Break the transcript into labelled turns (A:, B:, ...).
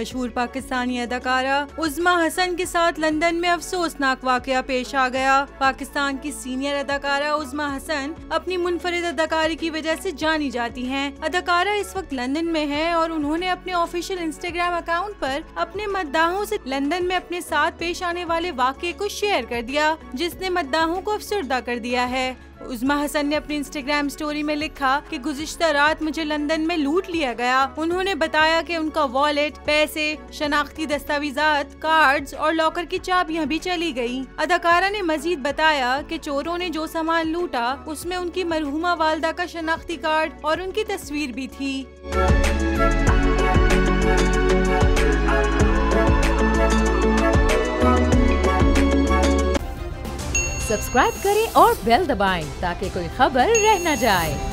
A: मशहूर पाकिस्तानी अदाकारा उज़्मा हसन के साथ लंदन में अफसोसनाक वाकया पेश आ गया। पाकिस्तान की सीनियर अदाकारा उज़्मा हसन अपनी मुनफरिद अदाकारी की वजह से जानी जाती हैं। अदाकारा इस वक्त लंदन में है और उन्होंने अपने ऑफिशियल इंस्टाग्राम अकाउंट पर अपने मद्दाहों से लंदन में अपने साथ पेश आने वाले वाकये को शेयर कर दिया, जिसने मद्दाहों को अफसरदा कर दिया है। उज़्मा हसन ने अपनी इंस्टाग्राम स्टोरी में लिखा कि गुज़िश्ता रात मुझे लंदन में लूट लिया गया। उन्होंने बताया कि उनका वॉलेट, पैसे, शनाख्ती दस्तावेजात, कार्ड्स और लॉकर की चाबियां भी चली गयी। अदाकारा ने मजीद बताया कि चोरों ने जो सामान लूटा उसमें उनकी मरहूमा वालदा का शनाख्ती कार्ड और उनकी तस्वीर भी थी।
B: सब्सक्राइब करें और बेल दबाएं ताकि कोई खबर रह न जाए।